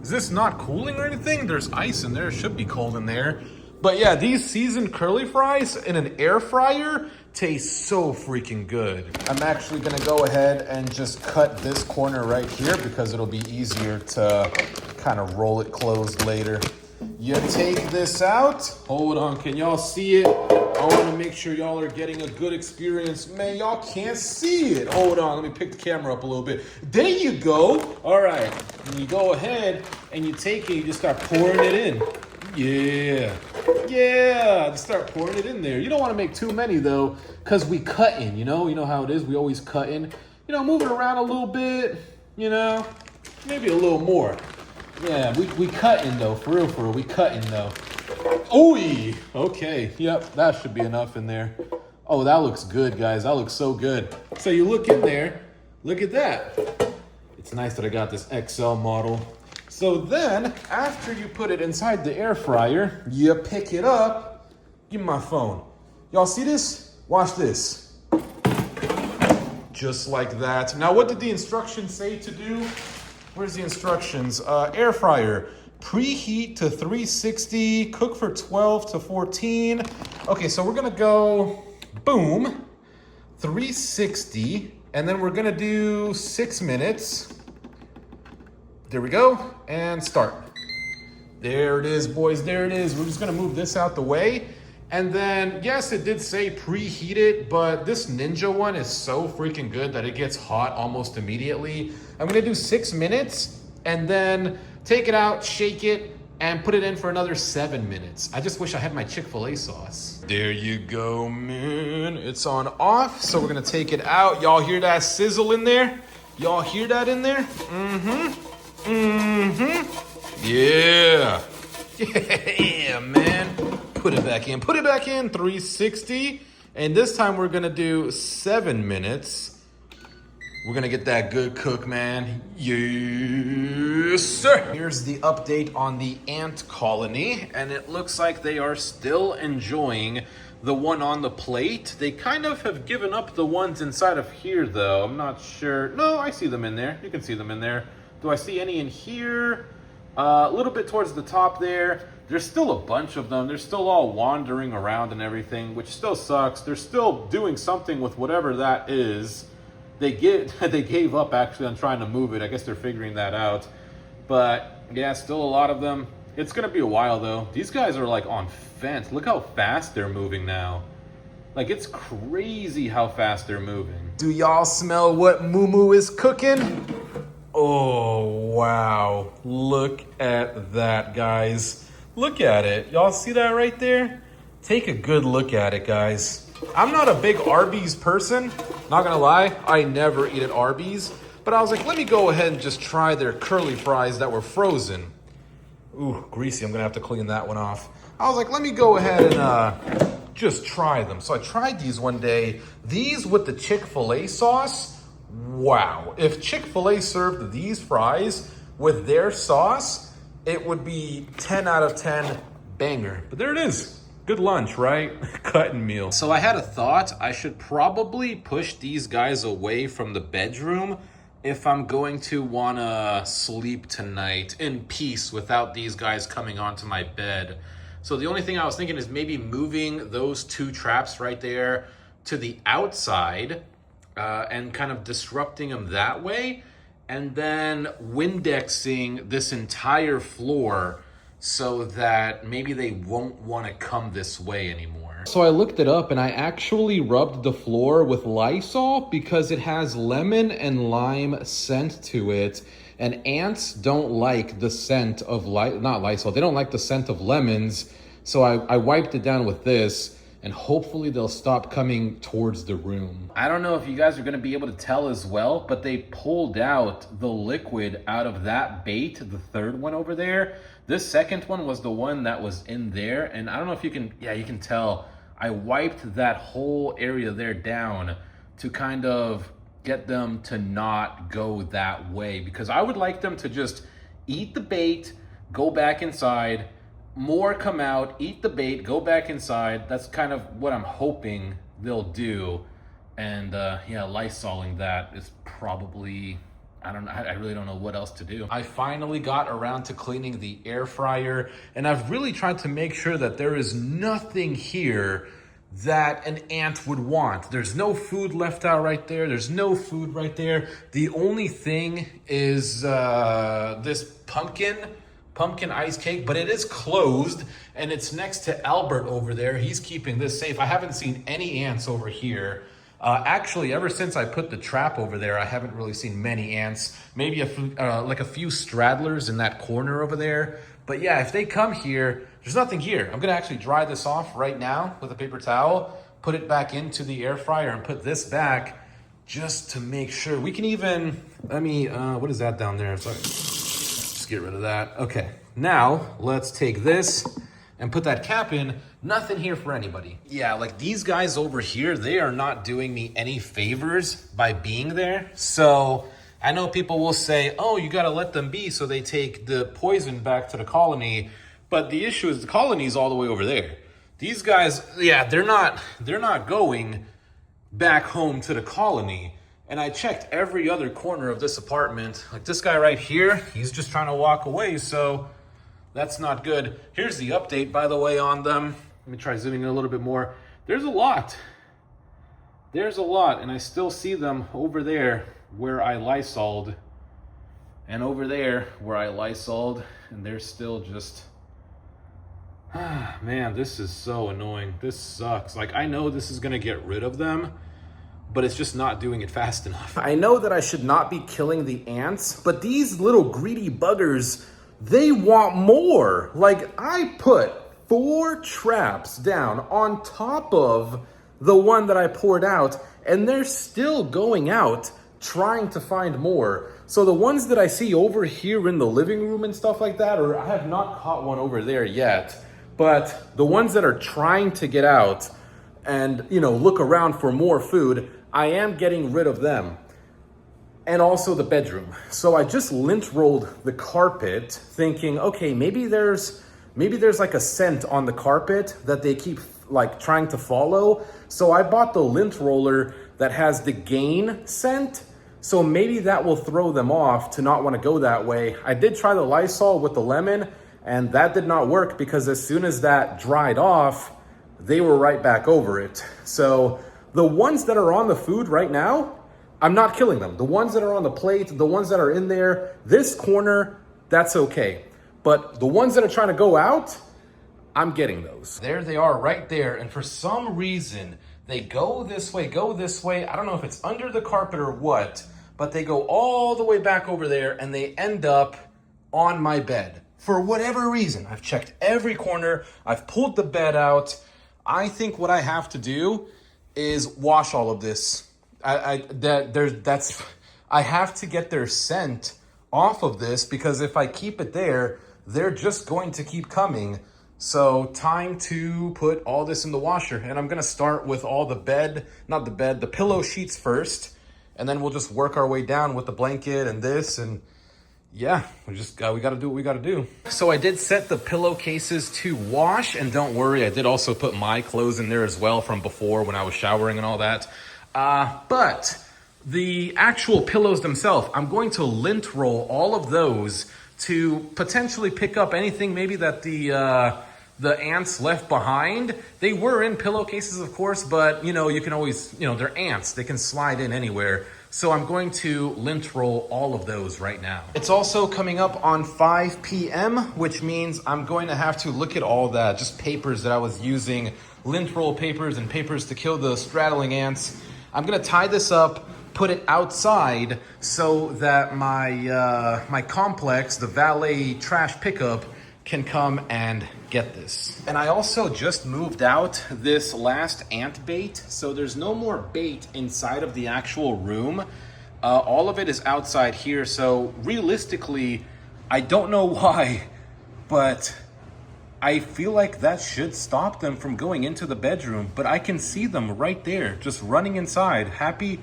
Is this not cooling or anything? There's ice in there. It should be cold in there. But yeah, these seasoned curly fries in an air fryer Tastes so freaking good. I'm actually gonna go ahead and just cut this corner right here because it'll be easier to kind of roll it closed later. You take this out. Hold on, can y'all see it? I want to make sure y'all are getting a good experience. Man, y'all can't see it. Hold on, let me pick the camera up a little bit. There you go. All right, and you go ahead and you take it, you just start pouring it in. Yeah, just start pouring it in there. You don't want to make too many though, because we cut in, you know how it is. We always cut in, move it around a little bit, maybe a little more. Yeah, we cutting though, for real, we cutting though. Ooh, okay, yep, that should be enough in there. Oh, that looks good, guys, that looks so good. So you look in there, look at that. It's nice that I got this XL model. So then, after you put it inside the air fryer, you pick it up. Give me my phone. Y'all see this? Watch this. Just like that. Now, what did the instructions say to do? Where's the instructions? Air fryer, preheat to 360, cook for 12 to 14. Okay, so we're gonna go, boom, 360, and then we're gonna do 6 minutes. There we go, and start. There it is, boys, there it is. We're just gonna move this out the way. And then, yes, it did say preheat it, but this Ninja one is so freaking good that it gets hot almost immediately. I'm gonna do 6 minutes and then take it out, shake it, and put it in for another 7 minutes. I just wish I had my Chick-fil-A sauce. There you go, man. It's on off, so we're gonna take it out. Y'all hear that sizzle in there? Y'all hear that in there? Yeah. Yeah, man. Put it back in, 360. And this time we're gonna do 7 minutes. We're gonna get that good cook, man. Yes, sir. Here's the update on the ant colony, and it looks like they are still enjoying the one on the plate. They kind of have given up the ones inside of here, though. I'm not sure. No, I see them in there. You can see them in there. Do I see any in here? A little bit towards the top there. There's still a bunch of them. They're still all wandering around and everything, which still sucks. They're still doing something with whatever that is. They gave up actually on trying to move it. I guess they're figuring that out. But yeah, still a lot of them. It's gonna be a while though. These guys are like on fence. Look how fast they're moving now. Like, it's crazy how fast they're moving. Do y'all smell what Moo Moo is cooking? Oh, wow. Look at that, guys. Look at it. Y'all see that right there? Take a good look at it, guys. I'm not a big Arby's person. Not gonna lie, I never eat at Arby's. But I was like, let me go ahead and just try their curly fries that were frozen. Ooh, greasy. I'm gonna have to clean that one off. I was like, let me go ahead and just try them. So I tried these one day. These with the Chick-fil-A sauce. Wow. If Chick-fil-A served these fries with their sauce, it would be 10 out of 10 banger. But there it is. Good lunch, right? Cutting meal. So I had a thought. I should probably push these guys away from the bedroom if I'm going to want to sleep tonight in peace without these guys coming onto my bed. So the only thing I was thinking is maybe moving those 2 traps right there to the outside and kind of disrupting them that way. And then Windexing this entire floor so that maybe they won't want to come this way anymore. So I looked it up and I actually rubbed the floor with Lysol because it has lemon and lime scent to it. And ants don't like the scent of, not Lysol, they don't like the scent of lemons. So I wiped it down with this and hopefully they'll stop coming towards the room. I don't know if you guys are gonna be able to tell as well, but they pulled out the liquid out of that bait, the third one over there. This second one was the one that was in there. And I don't know if you can, yeah, you can tell. I wiped that whole area there down to kind of get them to not go that way because I would like them to just eat the bait, go back inside, more come out, eat the bait, go back inside. That's kind of what I'm hoping they'll do. And yeah, Lysoling that is probably, I really don't know what else to do. I finally got around to cleaning the air fryer and I've really tried to make sure that there is nothing here that an ant would want. There's no food left out right there. There's no food right there. The only thing is this pumpkin ice cake, but it is closed and it's next to Albert over there. He's keeping this safe. I haven't seen any ants over here. Actually, ever since I put the trap over there, I haven't really seen many ants. Maybe like a few straddlers in that corner over there. But yeah, if they come here, there's nothing here. I'm gonna actually dry this off right now with a paper towel, put it back into the air fryer and put this back just to make sure. We can even, what is that down there? Sorry, just get rid of that. Okay, now let's take this and put that cap in. Nothing here for anybody. Yeah, like these guys over here, they are not doing me any favors by being there. So I know people will say, oh, you gotta let them be so they take the poison back to the colony. But the issue is the colony is all the way over there. These guys, yeah, they're not going back home to the colony. And I checked every other corner of this apartment. Like this guy right here, he's just trying to walk away. So that's not good. Here's the update, by the way, on them. Let me try zooming in a little bit more. There's a lot. There's a lot, and I still see them over there where I Lysoled, and over there where I Lysoled, and they're still just, man, this is so annoying. This sucks. Like, I know this is gonna get rid of them, but it's just not doing it fast enough. I know that I should not be killing the ants, but these little greedy buggers, they want more. Like, I put 4 traps down on top of the one that I poured out, and they're still going out trying to find more. So the ones that I see over here in the living room and stuff like that, or I have not caught one over there yet, but the ones that are trying to get out and, you know, look around for more food, I am getting rid of them. And also the bedroom. So I just lint rolled the carpet thinking, okay, maybe there's like a scent on the carpet that they keep like trying to follow. So I bought the lint roller that has the gain scent. So maybe that will throw them off to not want to go that way. I did try the Lysol with the lemon and that did not work because as soon as that dried off, they were right back over it. So the ones that are on the food right now, I'm not killing them. The ones that are on the plate, the ones that are in there, this corner, that's okay. But the ones that are trying to go out, I'm getting those. There they are right there. And for some reason, they go this way. I don't know if it's under the carpet or what, but they go all the way back over there and they end up on my bed. For whatever reason, I've checked every corner. I've pulled the bed out. I think what I have to do is wash all of this. I have to get their scent off of this because if I keep it there, they're just going to keep coming. So time to put all this in the washer. And I'm gonna start with all the pillow sheets first. And then we'll just work our way down with the blanket and this. And yeah, we gotta do what we gotta do. So I did set the pillowcases to wash. And don't worry, I did also put my clothes in there as well from before when I was showering and all that. But the actual pillows themselves, I'm going to lint roll all of those to potentially pick up anything maybe that the ants left behind. They were in pillowcases, of course, but you know, you can always, you know, they're ants. They can slide in anywhere. So I'm going to lint roll all of those right now. It's also coming up on 5 p.m., which means I'm going to have to look at all that, just papers that I was using, lint roll papers and papers to kill the straddling ants. I'm gonna tie this up, put it outside so that my complex, the valet trash pickup, can come and get this. And I also just moved out this last ant bait, so there's no more bait inside of the actual room. All of it is outside here, so realistically, I don't know why, but I feel like that should stop them from going into the bedroom, but I can see them right there, just running inside, happy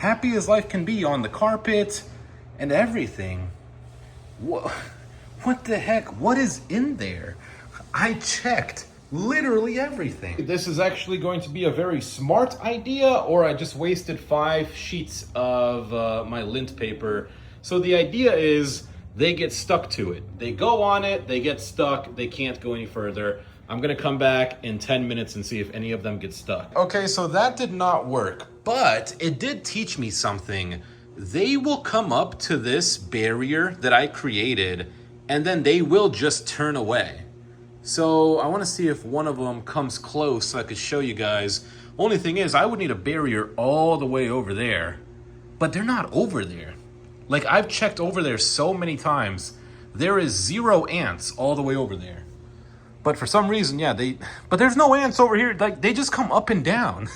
as life can be on the carpet and everything. What the heck? What is in there? I checked literally everything. This is actually going to be a very smart idea, or I just wasted 5 sheets of my lint paper. So the idea is they get stuck to it. They go on it, they get stuck, they can't go any further. I'm gonna come back in 10 minutes and see if any of them get stuck. Okay, so that did not work, but it did teach me something. They will come up to this barrier that I created, and then they will just turn away. So I wanna see if one of them comes close so I could show you guys. Only thing is, I would need a barrier all the way over there, but they're not over there. Like, I've checked over there so many times. There is 0 ants all the way over there. But for some reason, yeah, but there's no ants over here. Like, they just come up and down.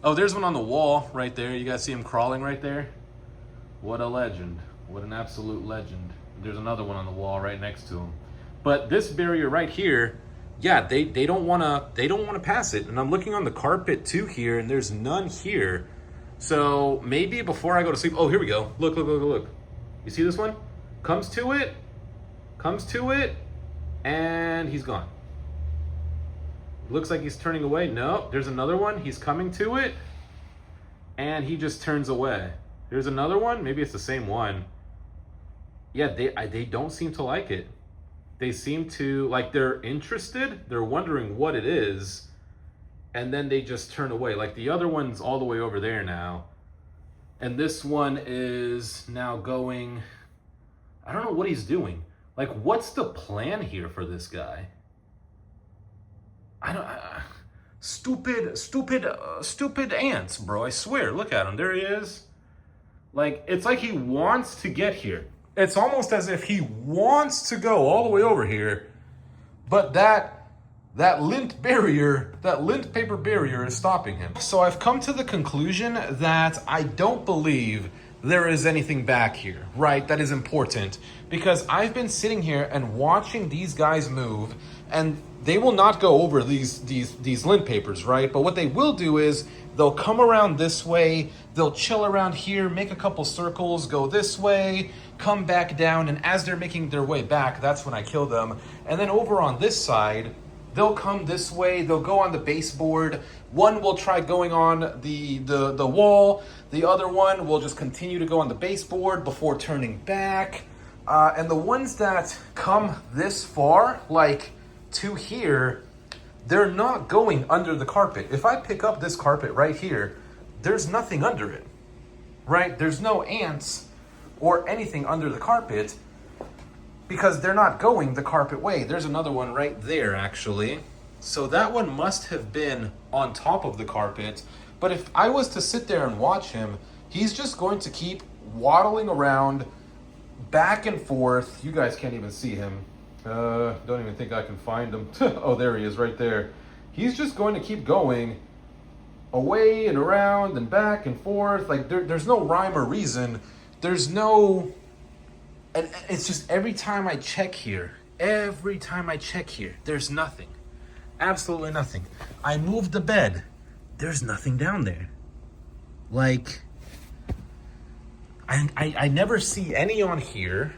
Oh, there's one on the wall right there. You guys see him crawling right there? What a legend. What an absolute legend. There's another one on the wall right next to him. But this barrier right here, yeah, they don't wanna pass it. And I'm looking on the carpet too here, and there's none here. So maybe before I go to sleep, oh, here we go. Look, look, look, look. You see this one? Comes to it, and he's gone. Looks like he's turning away. No, there's another one. He's coming to it, and he just turns away. There's another one. Maybe it's the same one. Yeah, they don't seem to like it. They seem to, like, they're interested. They're wondering what it is, and then they just turn away. Like, the other one's all the way over there now, and this one is now going, I don't know what he's doing. Like, what's the plan here for this guy? Stupid ants, bro. I swear. Look at him. There he is. Like, it's like he wants to get here. It's almost as if he wants to go all the way over here, but that lint paper barrier is stopping him. So I've come to the conclusion that I don't believe there is anything back here, right? That is important, because I've been sitting here and watching these guys move, and they will not go over these lint papers, right? But what they will do is they'll come around this way, they'll chill around here, make a couple circles, go this way, come back down, and as they're making their way back, that's when I kill them. And then over on this side, they'll come this way, they'll go on the baseboard. One will try going on the wall, the other one will just continue to go on the baseboard before turning back. And the ones that come this far, like to here, they're not going under the carpet. If I pick up this carpet right here, there's nothing under it, right? There's no ants or anything under the carpet because they're not going the carpet way. There's another one right there, actually. So that one must have been on top of the carpet. But if I was to sit there and watch him, he's just going to keep waddling around back and forth. You guys can't even see him. Don't even think I can find him. Oh, there he is right there. He's just going to keep going away and around and back and forth. Like there's no rhyme or reason. There's no, and it's just every time I check here, there's nothing. Absolutely nothing. I moved the bed. There's nothing down there. Like, I never see any on here,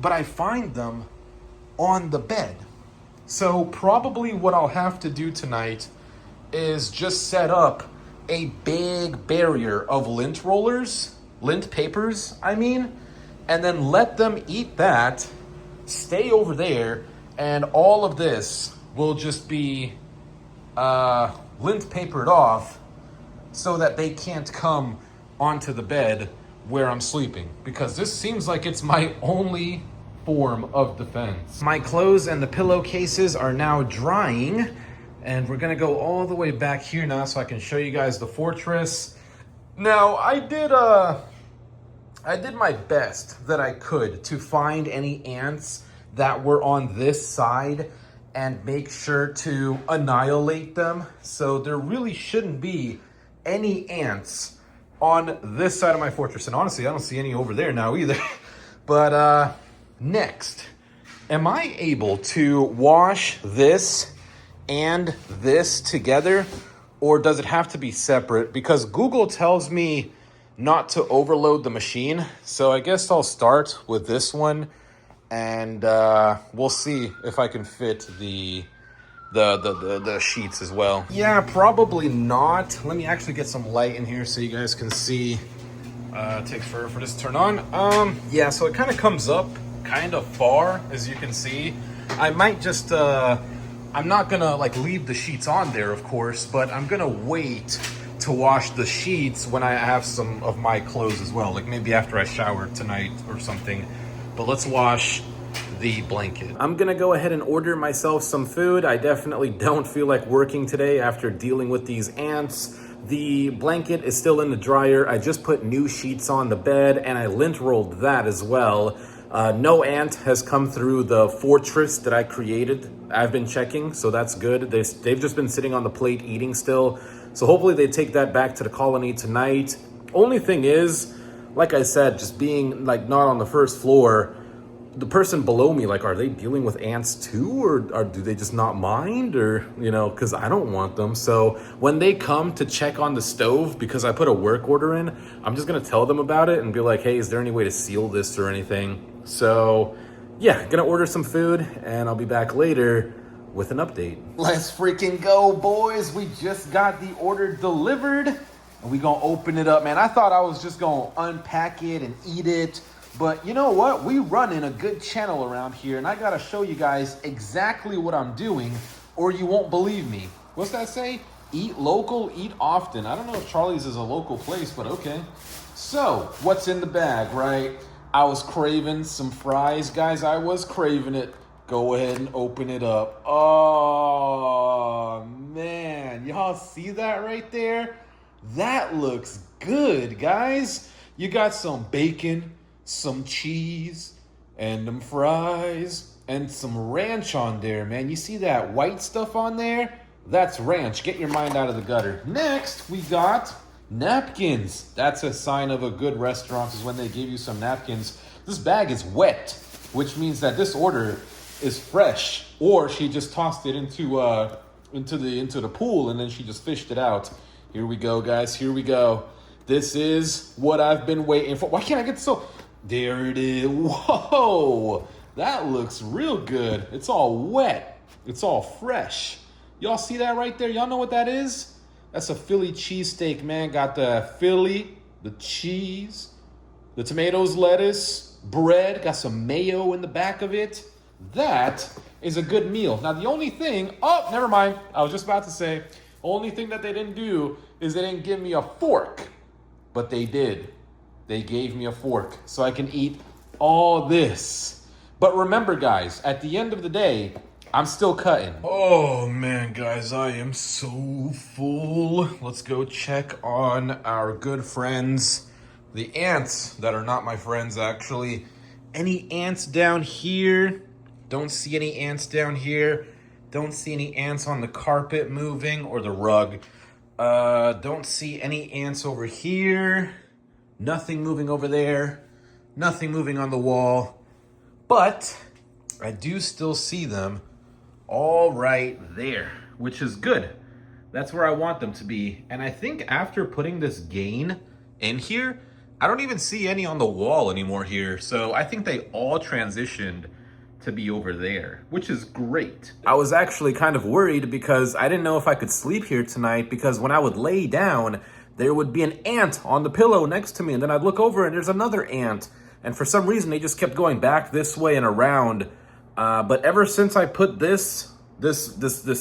but I find them on the bed. So probably what I'll have to do tonight is just set up a big barrier of lint papers, and then let them eat that, stay over there, and all of this will just be lint papered off so that they can't come onto the bed where I'm sleeping, because this seems like it's my only form of defense. My clothes and the pillowcases are now drying, and we're gonna go all the way back here now so I can show you guys the fortress. Now, I did my best that I could to find any ants that were on this side and make sure to annihilate them. So there really shouldn't be any ants on this side of my fortress. And honestly, I don't see any over there now either. But next, am I able to wash this and this together, or does it have to be separate? Because Google tells me not to overload the machine. So I guess I'll start with this one, and we'll see if I can fit the sheets as well. Yeah, probably not. Let me actually get some light in here so you guys can see. It takes forever for this to turn on. Yeah, so it kind of comes up kind of far, as you can see. I might just, I'm not gonna like leave the sheets on there, of course, but I'm gonna wait to wash the sheets when I have some of my clothes as well, like maybe after I shower tonight or something. But let's wash the blanket. I'm gonna go ahead and order myself some food. I definitely don't feel like working today after dealing with these ants. The blanket is still in the dryer. I just put new sheets on the bed and I lint rolled that as well. No ant has come through the fortress that I created. I've been checking, so that's good. They've just been sitting on the plate eating still. So hopefully they take that back to the colony tonight. Only thing is, like I said, just being like not on the first floor, the person below me, like, are they dealing with ants too? Or do they just not mind? Or, you know, because I don't want them. So when they come to check on the stove, because I put a work order in, I'm just going to tell them about it and be like, hey, is there any way to seal this or anything? So yeah, gonna order some food and I'll be back later with an update. Let's freaking go, boys. We just got the order delivered and we gonna open it up, man. I thought I was just gonna unpack it and eat it, but you know what? We run in a good channel around here and I gotta show you guys exactly what I'm doing or you won't believe me. What's that say? Eat local, eat often. I don't know if Charlie's is a local place, but okay. So what's in the bag, right? I was craving some fries, guys. I was craving it. Go ahead and open it up. Oh, man. Y'all see that right there? That looks good, guys. You got some bacon, some cheese, and them fries, and some ranch on there, man. You see that white stuff on there? That's ranch. Get your mind out of the gutter. Next, we got napkins. That's a sign of a good restaurant, is when they give you some napkins. This bag is wet, which means that this order is fresh, or she just tossed it into the pool and then she just fished it out. Here we go, guys. Here we go. This is what I've been waiting for. Why can't I get so? There it is. Whoa, that looks real good. It's all wet. It's all fresh. Y'all see that right there? Y'all know what that is? That's a Philly cheesesteak, man. Got the Philly, the cheese, the tomatoes, lettuce, bread. Got some mayo in the back of it. That is a good meal. Now, the only thing... Oh, never mind. I was just about to say, only thing that they didn't do is they didn't give me a fork. But they did. They gave me a fork so I can eat all this. But remember, guys, at the end of the day, I'm still cutting. Oh man, guys, I am so full. Let's go check on our good friends, the ants that are not my friends, actually. Any ants down here? Don't see any ants down here. Don't see any ants on the carpet moving or the rug. Don't see any ants over here. Nothing moving over there. Nothing moving on the wall. But I do still see them all right there, which is good. That's where I want them to be. And I think after putting this gain in here, I don't even see any on the wall anymore here. So I think they all transitioned to be over there, which is great. I was actually kind of worried because I didn't know if I could sleep here tonight, because when I would lay down, there would be an ant on the pillow next to me, and then I'd look over and there's another ant. And for some reason, they just kept going back this way and around. But ever since I put this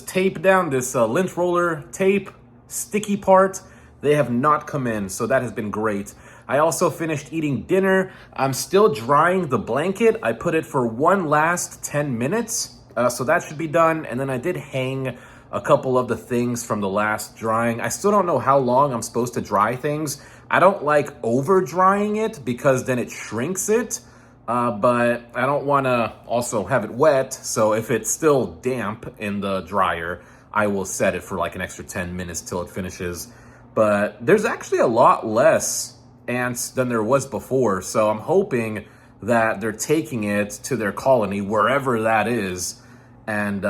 tape down, this lint roller tape, sticky part, they have not come in. So that has been great. I also finished eating dinner. I'm still drying the blanket. I put it for one last 10 minutes. So that should be done. And then I did hang a couple of the things from the last drying. I still don't know how long I'm supposed to dry things. I don't like over drying it because then it shrinks it. But I don't want to also have it wet. So if it's still damp in the dryer, I will set it for like an extra 10 minutes till it finishes. But there's actually a lot less ants than there was before. So I'm hoping that they're taking it to their colony, wherever that is, and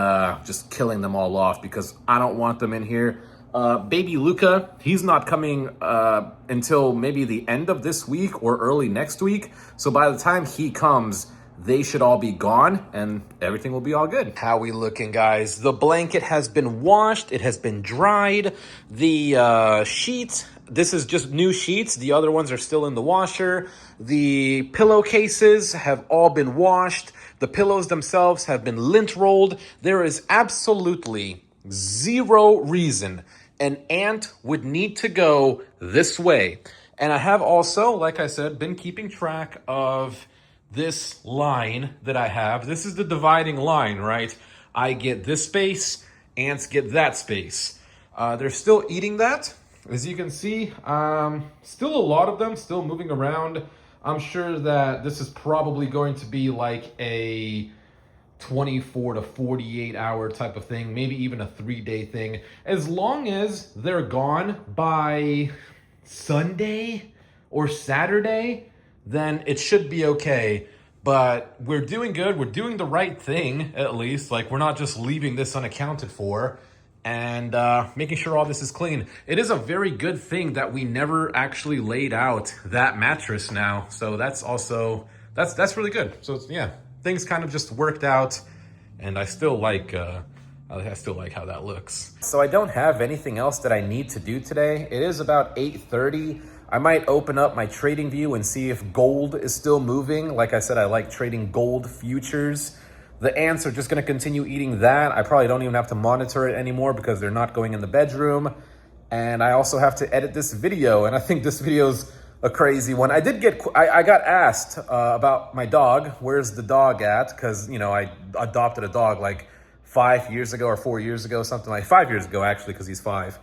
just killing them all off, because I don't want them in here. Baby Luca, he's not coming until maybe the end of this week or early next week. So by the time he comes, they should all be gone and everything will be all good. How we looking, guys? The blanket has been washed. It has been dried. The sheets, This is just new sheets. The other ones are still in the washer. The pillowcases have all been washed. The pillows themselves have been lint rolled. There is absolutely zero reason an ant would need to go this way. And I have also, like I said, been keeping track of this line that I have. This is the dividing line, right? I get this space, ants get that space. They're still eating that. As you can see, still a lot of them still moving around. I'm sure that this is probably going to be like a 24 to 48 hour type of thing, maybe even a 3-day thing. As long as they're gone by Sunday or Saturday, then it should be okay. But we're doing good. We're doing the right thing, at least. Like, we're not just leaving this unaccounted for and making sure all this is clean. It is a very good thing that we never actually laid out that mattress now. So that's also, that's really good. So it's, yeah, things kind of just worked out, and I still like how that looks. So I don't have anything else that I need to do today. It is about 8:30. I might open up my trading view and see if gold is still moving. Like I said, I like trading gold futures. The ants are just gonna continue eating that. I probably don't even have to monitor it anymore because they're not going in the bedroom. And I also have to edit this video, and I think this video's a crazy one. I got asked about my dog. Where's the dog at? Because, you know, I adopted a dog like 5 years ago or 4 years ago, something like 5 years ago, actually, because he's 5.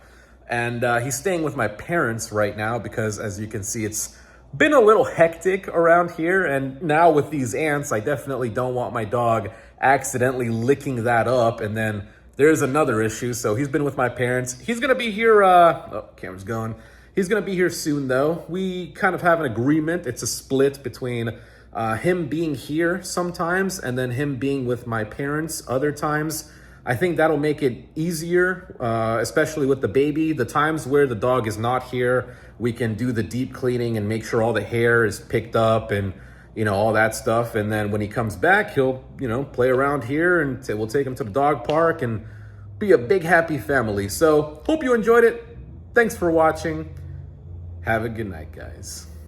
And he's staying with my parents right now because, as you can see, it's been a little hectic around here. And now with these ants, I definitely don't want my dog accidentally licking that up. And then there's another issue. So he's been with my parents. He's going to be here. Oh, camera's going. He's going to be here soon, though. We kind of have an agreement. It's a split between him being here sometimes and then him being with my parents other times. I think that'll make it easier, especially with the baby. The times where the dog is not here, we can do the deep cleaning and make sure all the hair is picked up and, you know, all that stuff. And then when he comes back, he'll, you know, play around here, and we'll take him to the dog park and be a big happy family. So hope you enjoyed it. Thanks for watching. Have a good night, guys.